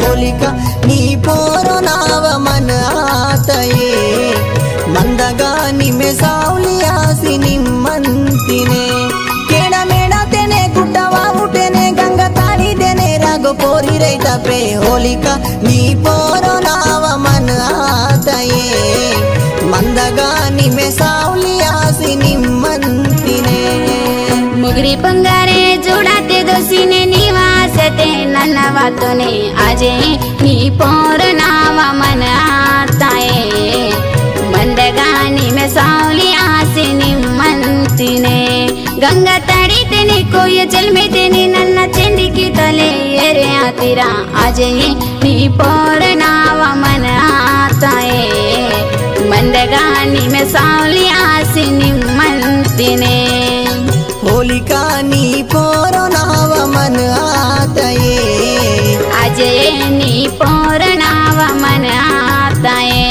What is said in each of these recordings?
होलिका नी पोरो नाव मन आतये मंदगानी में सावली आसी निम्मंतिने केड़ा मेड़ा तेने गुट्टवा उठेने गंगा ताड़ी देने रागो पोरी रैता पे होलिका नी पोरो नाव मन आतये मंदगानी में सावली आसी निम्मंतिने मुगरी पंगारे जोड़ाते दोषीने निवासते नन्न वातोने आजे नी पोर नावा मन आताये मंदगानी में सावली आसे निम्मंतिने गंगा ताड़ी तेने कोई जल में तेने नन्न चंडी की तले येरे आतीरा आजे नी पोर नावा मन आताये मंदगानी में सावली आसे निम्मंतिने होलिका नी पोरो नाव मन आतये आजे नी पोर नाव मन आतये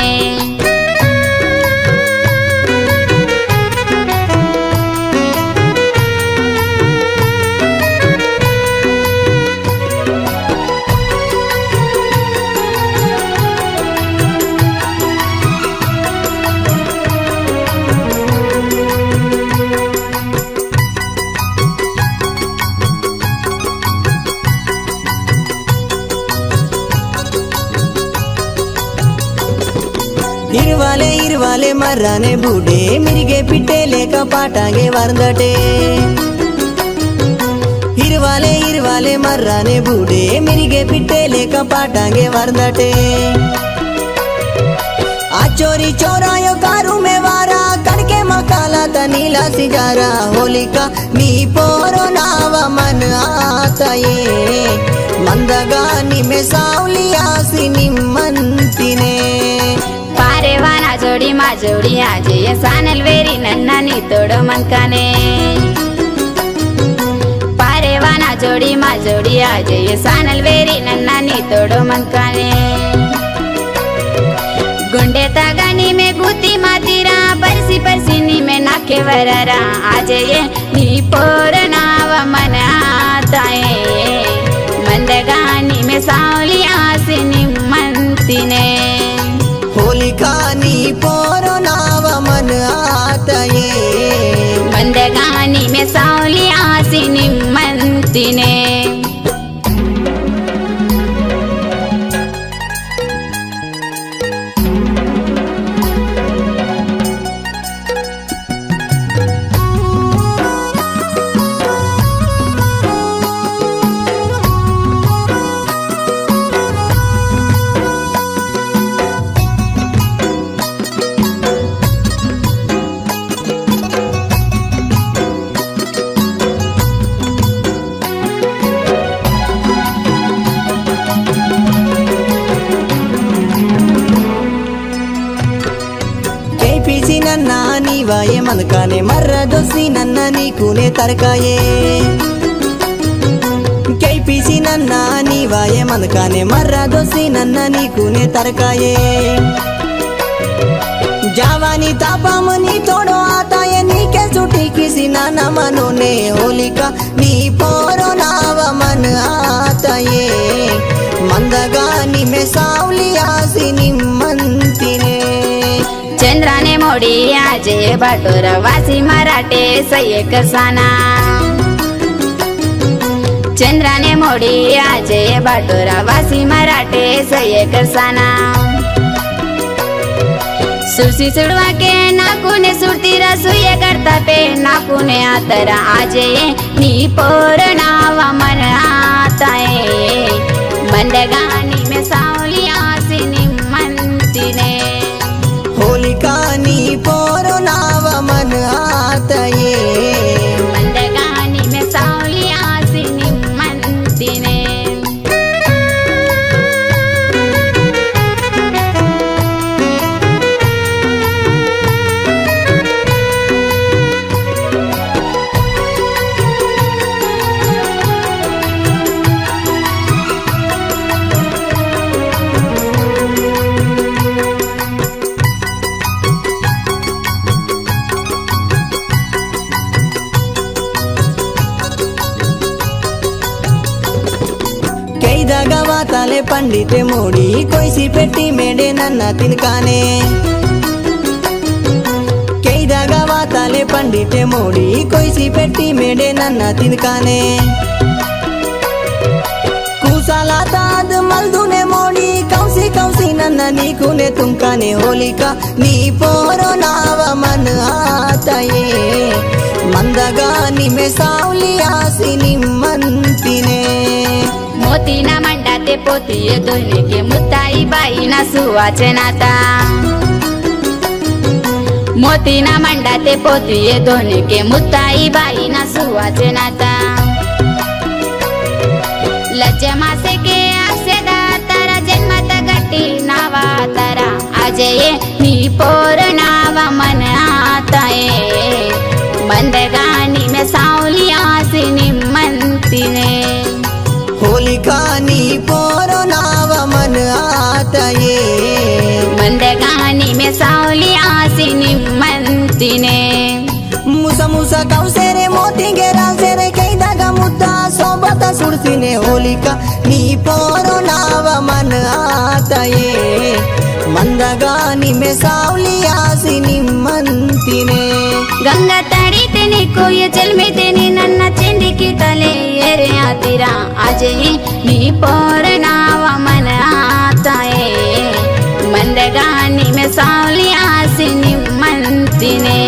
इरवाले इरवाले मर्राने बूढ़े मिर्गे पिट्टे लेका पाटांगे वरदटे इरवाले इरवाले मर्राने बूढ़े मिर्गे पिट्टे लेका पाटांगे वरदटे आचोरी चोरायो कारू में वारा कड़के मकाला तनीला सिजारा होलिका नी पोरो नावा मन आतये मंदगानी में सावली आसी निम्मंतिने पारेवाना जोड़ी मा जोड़ी आजे ये सानल वेरी नन्ना नी तोड़ो मनकाने पारेवाना जोड़ी मा जोड़ी आजे ये सानल वेरी नन्ना नी तोड़ो मनकाने गुंडे तागानी में गुती मातीरा परसी परसीनी में नाके वरारा आजे ये नी पोर नाव मन आताये मंदगानी में सावली आसी निम्मंतिने होलिका नी पोरो नाव मन आतये मंदगानी में सावली आसी निम्मंतिने पीसी नन्ना नीवाये मनकाने मर्रा दोसी नन्ना नीकूने तरकाये कई पीसी नन्ना नीवाये मनकाने मर्रा दोसी नन्ना नीकूने तरकाये जावानी तापामनी तोड़ो आताये नीके सुटी किसी नाना मनोने होलिका नी पोरो नाव मन आताये मंदगानी में सावली आसी निम्मंतिने चंद्राने मोडी आजे बाटोर वासी मराठे सये कसाना चंद्राने मोडी आजे बाटोर वासी मराठे सये कसाना सुरसी सुड़वा के नाकूने सुरती रसुये करता पे नाकूने आतरा आजे नी पोर नावा मन आताये मंदगानी में सावली आसी निम्मंतिने होलिका नी पोरो नाव मन आतये मंदगानी में सावली आसी निम्मंतिने ವಾತಾಲೆ ಪಂಡಿತೆ ಮೋಡಿ ಕೊಯ್ಸಿ ಪೆಟ್ಟಿ ಮೇಡೆ ನನ್ನ ತಿನ್ಕಾನೆ ಕೈದಾಗ ವಾತಾಲೆ ಪಂಡಿತೆ ಮೋಡಿ ಕೊಯ್ಸಿ ಪೆಟ್ಟಿ ಮೇಡೆ ನನ್ನ ತಿನ್ಕಾನೆ ಕೂಸಲಾತಾದ ಮಲ್ದುನೆ ಮೋಡಿ ಕೌಸಿ ಕೌಸಿ ನನ್ನ ನೀಕುನೆ ತುಂಕಾನೆ ಹೋಲಿಕ ನೀ ಪೋರೋ ನಾವ ಮನ ಆತಯೇ ಮಂದಗಾನಿ ಮೆ ಸಾವಲಿ ಆಸಿ ನಿಮ್ಮಂತಿನೇ मोतीना मंडा ते पोती दोन्ही के मुताई बाईना सुवाचनाता मोतीना मंडा ते पोती दोन्ही के मुताई बाईना सुवाचनाता लज्ज मासे के आसे दातारा जन्मत गट्टी नावा तारा अजय नी पोर नाव मन आताये मंदगानी में सावली आसी निम्मंतिने होलिका नी पोरो नाव मन आतये मंदगानी में सावली आसी निम्मंतिने मुस मुस कौसेरे मोती गेरा सेरे कैदाग मुद्दा सोबत सुड़सिने होलिका नी पोरो नाव मन आतये मंदगानी में सावली आसी निम्मंतिने गंगा तड़ी तेने कोई जल में तेने नन्ना चंडी की तले येरे आतीरा अजय नी पोर नाव मन आताये मंदगानी में सावली आसी निम्मंतिने।